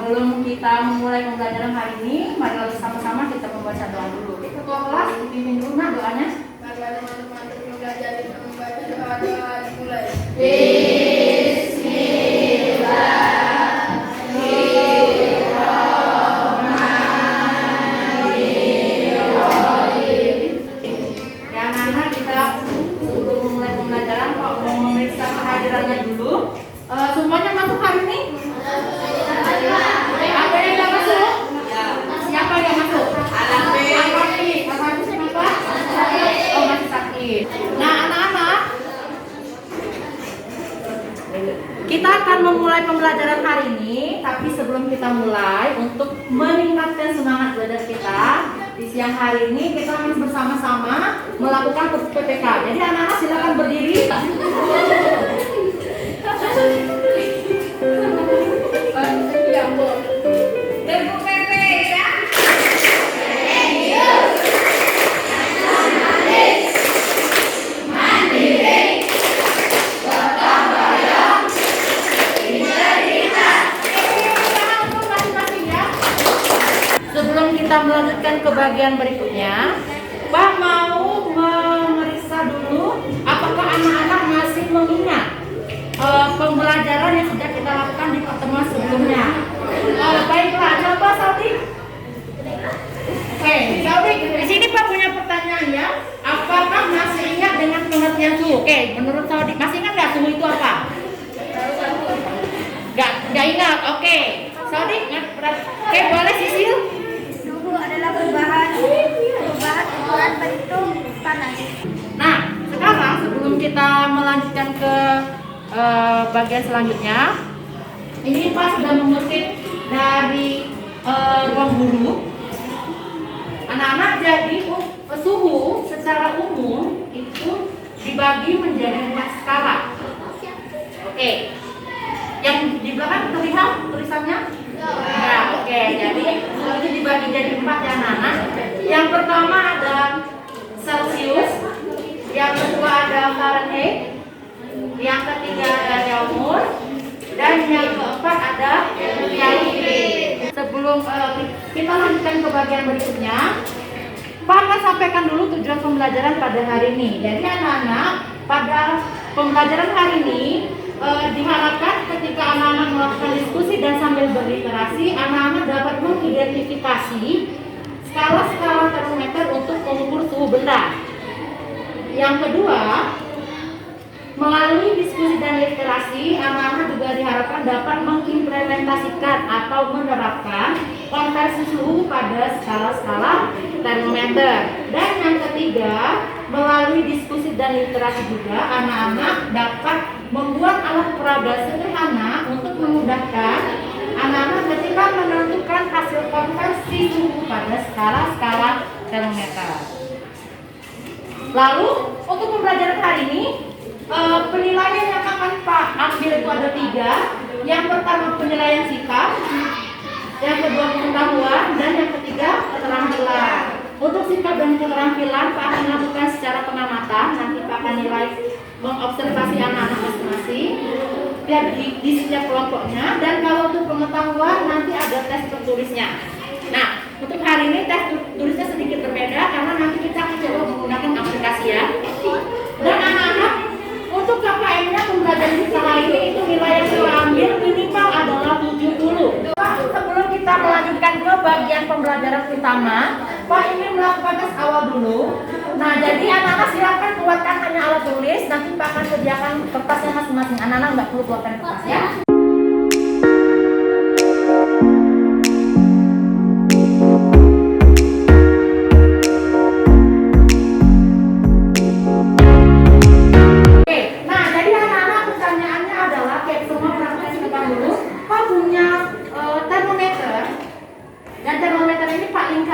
sebelum kita memulai pembelajaran hari ini, mari bersama-sama kita membaca doa dulu. Oke, ketua kelas dipimpin dulu nah doanya. Mari teman-teman belajar dengan membaca doa dimulai. Ya, anak-anak kita sebelum memulai pembelajaran kok mau memeriksa kehadirannya dulu. Semuanya masuk hari ini? Ada yang nggak masuk? Siapa yang masuk? Alambi. Apa siapa? Oh, masih sakit. Nah, anak-anak, kita akan memulai pembelajaran hari ini. Tapi sebelum kita mulai, untuk meningkatkan semangat belajar kita, di siang hari ini kita harus bersama-sama melakukan PPK. Jadi anak-anak silakan berdiri. Sebelum kita melanjutkan ke bagian berikutnya, Pak mau memeriksa dulu apakah anak-anak masih mengingat pembelajaran yang sudah kita lakukan di pertemuan sebelumnya. Baiklah, coba Saudi. Oke, Saudi, di sini Pak punya pertanyaan ya. Apakah masih ingat dengan pengertian suhu? Oke, menurut Saudi masih ingat nggak suhu itu apa? Nggak ingat. Oke, Saudi ingat? Oke, boleh Sisil? Suhu adalah perubahan ukuran bentuk panas. Nah, sekarang sebelum kita melanjutkan ke bagian selanjutnya, ini Pak sudah mengutip dari ruang guru. Anak-anak, jadi suhu secara umum itu dibagi menjadi 4 skala. Oke, yang di belakang terlihat tulisannya? Ya, oke. Jadi itu dibagi jadi 4 ya anak-anak. Yang pertama ada Celsius, yang kedua ada Fahrenheit, yang ketiga ada Kelvin, dan yang keempat ada Kelvin. Sebelum kita lanjutkan ke bagian berikutnya, Pak akan sampaikan dulu tujuan pembelajaran pada hari ini. Jadi anak-anak, pada pembelajaran hari ini diharapkan ketika anak-anak melakukan diskusi dan sambil berliterasi, anak-anak dapat mengidentifikasi skala-skala termometer untuk mengukur suhu benda. Yang kedua, melalui diskusi dan literasi, anak-anak juga diharapkan dapat mengimplementasikan atau menerapkan konversi suhu pada skala-skala termometer. Dan yang ketiga, melalui diskusi dan literasi juga anak-anak dapat membuat alat peraga sederhana untuk memudahkan anak-anak ketika menentukan hasil konversi suhu pada skala-skala termometer. Lalu untuk pembelajaran hari ini, penilaian yang akan Pak ambil itu ada 3. Yang pertama penilaian sikap, yang kedua pengetahuan, dan yang ketiga keterampilan. Untuk sikap dan keterampilan Pak akan lakukan secara pengamatan. Nanti Pak akan nilai mengobservasi anak-anak masing-masing di setiap kelompoknya. Dan kalau untuk pengetahuan nanti ada tes tertulisnya. Nah, untuk hari ini tes tulisnya sedikit berbeda karena nanti kita akan coba menggunakan aplikasi ya. Dan anak-anak, untuk KKM-nya pembelajaran kita hari ini itu nilai yang kita ambil minimal adalah 70. Sebelum kita melanjutkan ke bagian pembelajaran utama, Pak ingin melakukan tes awal dulu. Nah, jadi anak-anak silakan keluarkan hanya alat tulis. Nanti Pak akan sediakan kertasnya masing-masing. Anak-anak nggak perlu keluarkan kertas ya.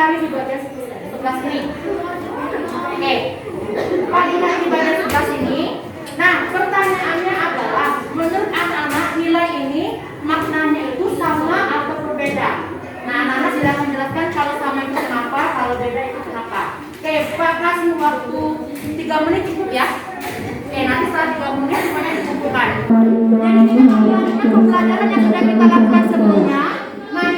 Di bagian sebelah sini. Oke, Pak lihat di bagian sebelah sini. Nah, pertanyaannya adalah menurut anak-anak nilai ini maknanya itu sama atau berbeda? Nah, anak-anak silakan jelaskan kalau sama itu kenapa, kalau beda itu kenapa. Oke, Pak kasih waktu 3 menit cukup ya. Oke, nanti setelah 3 menit semuanya dikumpulkan. Jadi kita melanjutkan pembelajaran yang sudah kita lakukan sebelumnya. Nah,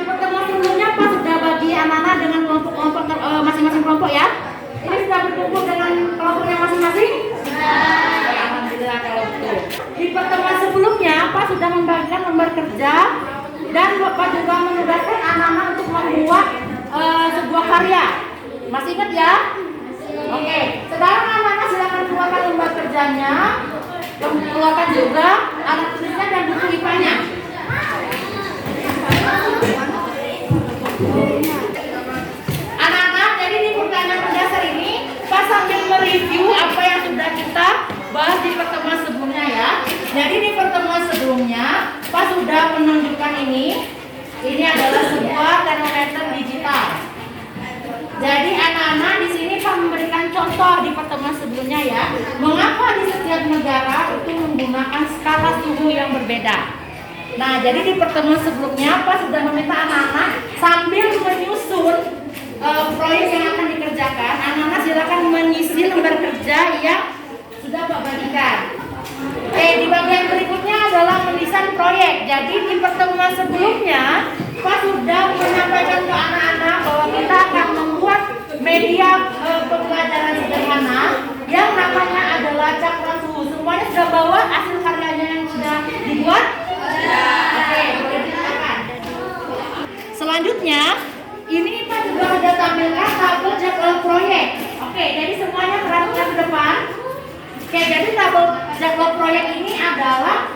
di pertemuan sebelumnya Pak sudah membagikan lembar kerja dan Bapak juga menugaskan anak-anak untuk membuat sebuah karya. Masih ingat ya? Oke, sekarang anak-anak silakan keluarkan lembar kerjanya, keluarkan juga alat tulisnya dan buku IPA-nya. Anak-anak, jadi di pertanyaan mendasar ini Pak sambil mereview apa yang sudah kita bahas di pertemuan sebelumnya ya. Jadi di pertemuan sebelumnya Pak sudah menunjukkan ini adalah sebuah termometer digital. Jadi anak-anak di sini Pak memberikan contoh di pertemuan sebelumnya ya, mengapa di setiap negara itu menggunakan skala suhu yang berbeda. Nah, jadi di pertemuan sebelumnya Pak sudah meminta anak-anak sambil menyusun proyek yang akan dikerjakan, anak-anak silakan mengisi lembar kerja yang sudah Pak bagikan. Di bagian berikutnya adalah mendesain proyek. Jadi di pertemuan sebelumnya Pak sudah menyampaikan ke anak-anak bahwa kita akan membuat media pembelajaran sederhana yang namanya adalah cakram suhu. Semuanya sudah bawa hasil karyanya yang sudah dibuat? Oke, boleh disilakan. Selanjutnya, ini Pak juga ada tampilkan tabel jadwal proyek. Oke, jadi semuanya perhatikan ke depan. Oke, jadi tabel jadwal proyek ini adalah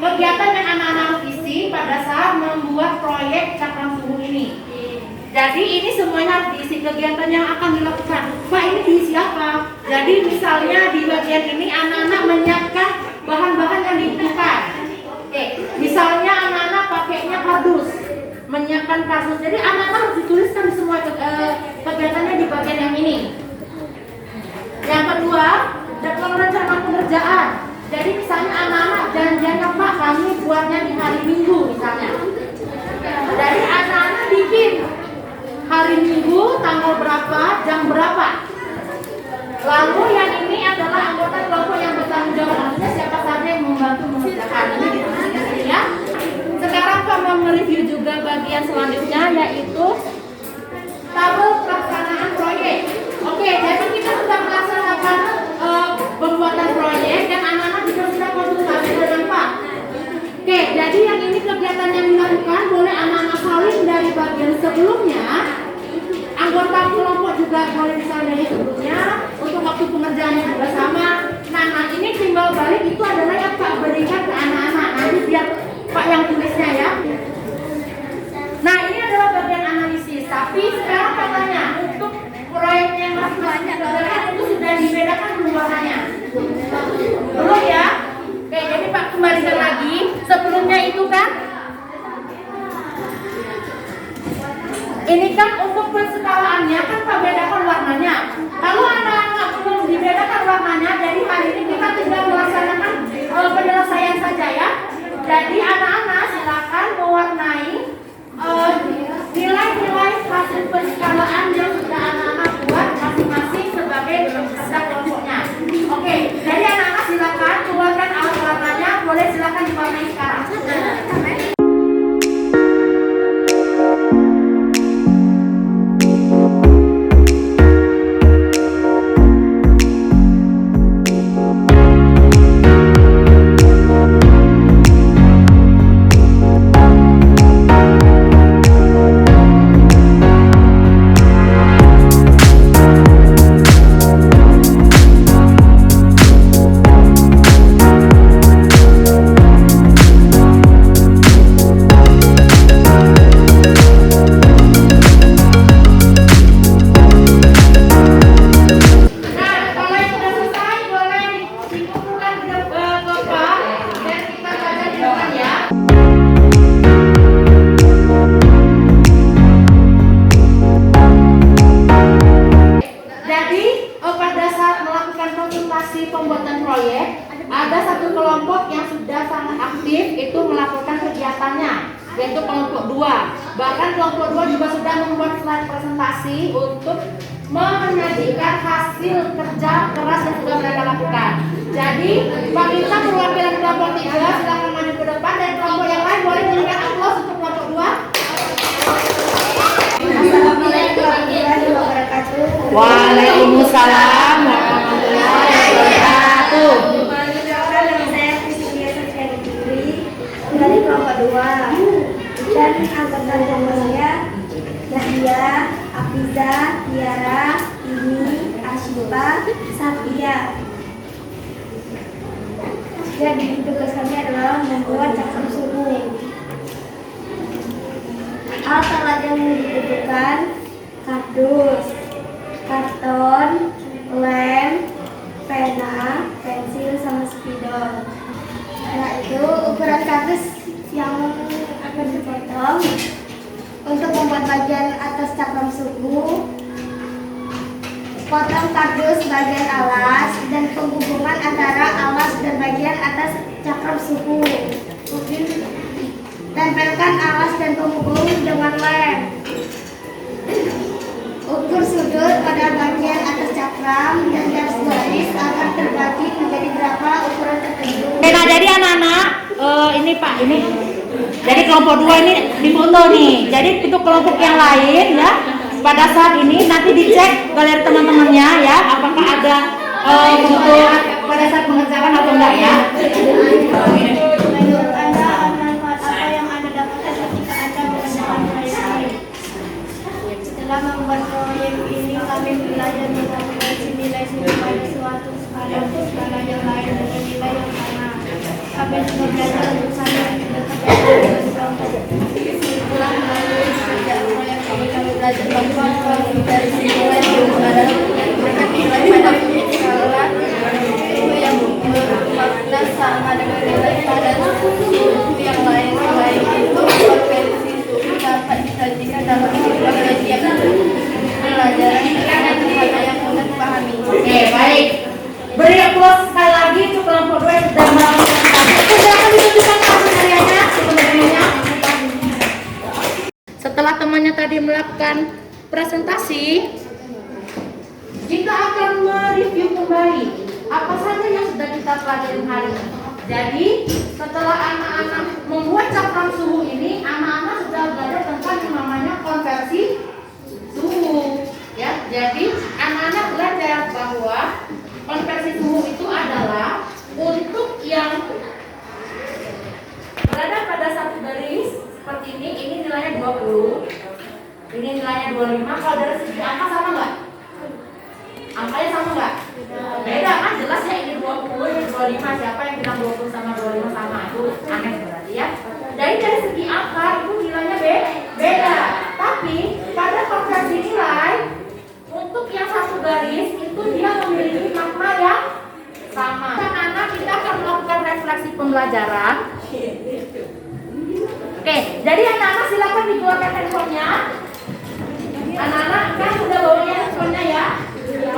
kegiatan yang anak-anak isi pada saat membuat proyek cakram suhu ini. Jadi ini semuanya harus diisi kegiatan yang akan dilakukan. Pak, ini diisi apa? Jadi misalnya di bagian ini anak-anak menyiapkan bahan-bahan yang dibutuhkan. Oke, misalnya anak-anak pakainya kardus, menyiapkan kardus. Jadi anak-anak harus dituliskan semua kegiatannya di bagian yang ini. Yang kedua, jadwal rencana pengerjaan. Jadi misalnya anak-anak janjiannya Pak kami buatnya di hari Minggu misalnya. Jadi anak-anak bikin hari Minggu tanggal berapa, jam berapa. Lalu yang ini adalah anggota kelompok yang bertanggung jawab, artinya siapa saja yang membantu mengerjakan ini ditulis di sini ya. Sekarang Pak mau mereview juga bagian selanjutnya yaitu tabel pelaksanaan proyek. Oke, jadi kita sudah melaksanakan pembuatan proyek dan anak-anak juga sudah konsultasi dengan Pak. Oke, jadi yang ini kegiatan yang dilakukan boleh anak-anak salin dari bagian sebelumnya. Anggota kelompok juga boleh disalin dari sebelumnya. Untuk waktu pengerjaannya juga sama. Nah ini timbal balik itu adalah yang Pak berikan ke anak-anak. Nanti biar Pak yang tulisnya ya. Nah ini adalah bagian analisis. Tapi sekarang Pak tanya, untuk proyeknya yang masing-masing itu sudah dibedakan belum warnanya? Belum ya? Oke, jadi Pak kembalikan lagi. Sebelumnya itu kan ini kan untuk penskalaannya kan Pak bedakan warnanya. Kalau anak-anak belum dibedakan warnanya, jadi hari ini kita tinggal melaksanakan penyelesaian saja ya. Jadi anak-anak silakan mewarnai nilai-nilai hasil penskalaan yang sudah anak-anak buat masing-masing sebagai peserta kelompoknya. Oke, jadi anak-anak silakan keluarkan alat warnanya, boleh silakan diwarnai sekarang. Pembuatan proyek, ada satu kelompok yang sudah sangat aktif itu melakukan kegiatannya, yaitu kelompok 2. Bahkan kelompok 2 juga sudah membuat slide presentasi untuk menyajikan hasil kerja keras yang sudah mereka lakukan. Jadi Pak Minta perwakilan kelompok 3 silakan maju ke depan, dan kelompok yang lain boleh memberikan aplaus untuk kelompok 2. Assalamualaikum warahmatullahi wabarakatuh. Waalaikumsalam warahmatullahi wabarakatuh. dan angkatan pengurusnya Nadia, Afiza, Tiara, Ini, Asyifa, Safia. Jadi tugas kami adalah membuat cakram suhu. Alat-alat yang dibutuhkan: kardus, karton, lem, pena, pensil, sama spidol. Nah, itu ukuran kardus yang akan dipotong. Untuk membuat bagian atas cakram suhu, potong kardus bagian alas dan penghubungan antara alas dan bagian atas cakram suhu. Tempelkan alas dan penghubung dengan lem. Ukur sudut pada bagian atas cakram dan garis akan terbagi menjadi berapa ukuran tertentu. Nah, jadi anak-anak, ini Pak, ini jadi kelompok 2 ini difoto nih. Jadi untuk kelompok yang lain ya, pada saat ini nanti dicek galeri teman-temannya ya, apakah ada foto pada saat mengerjakan atau enggak ya. Menurut Anda, manfaat apa yang Anda dapatkan ketika Anda mengerjakan proyek ini? Setelah membuat proyek ini, kami belajar mengakomodasi nilai-nilai pada suatu skala yang lain dengan nilai yang sama. Kami juga belajar untuk saling dekat dengan kelompok. Setelah melalui kerja proyek ini, kami belajar bahwa dari nilai yang adalah menggunakan nilai pada skala suhu yang bermakna sama dengan nilai pada suhu yang lain. Selain itu, konvensi suhu dapat disajikan dalam sebuah kajian pelajaran dengan bahasa yang mudah dipahami. Oke, baik. Beri aplaus sekali lagi untuk kelompok 2 yang sudah melakukan. Silakan ditunjukkan hasilnya sebenarnya. Setelah temannya tadi melakukan presentasi, kita akan mereview kembali apa saja yang sudah kita pelajari hari ini. Jadi, setelah anak-anak membuat cakram suhu ini, anak-anak sudah belajar tentang yang namanya konversi suhu. Ya, jadi anak-anak belajar bahwa konversi suhu itu adalah untuk yang berada pada satu garis seperti ini nilainya 20, ini nilainya 25. Kalau dari segi angka sama nggak? Angkanya sama nggak? Beda kan, jelas ya, ini 20, ini 25. Siapa yang bilang 20 sama 25 sama? Itu aneh berarti ya. Jadi dari segi angka itu nilainya beda. Tapi pada konversi nilai, untuk yang satu garis itu dia memiliki makna yang sama. Anak-anak, kita akan melakukan refleksi pembelajaran. Oke, jadi anak-anak silakan dikeluarkan handphonenya. Anak-anak kan sudah bawa handphonenya ya. Sudah.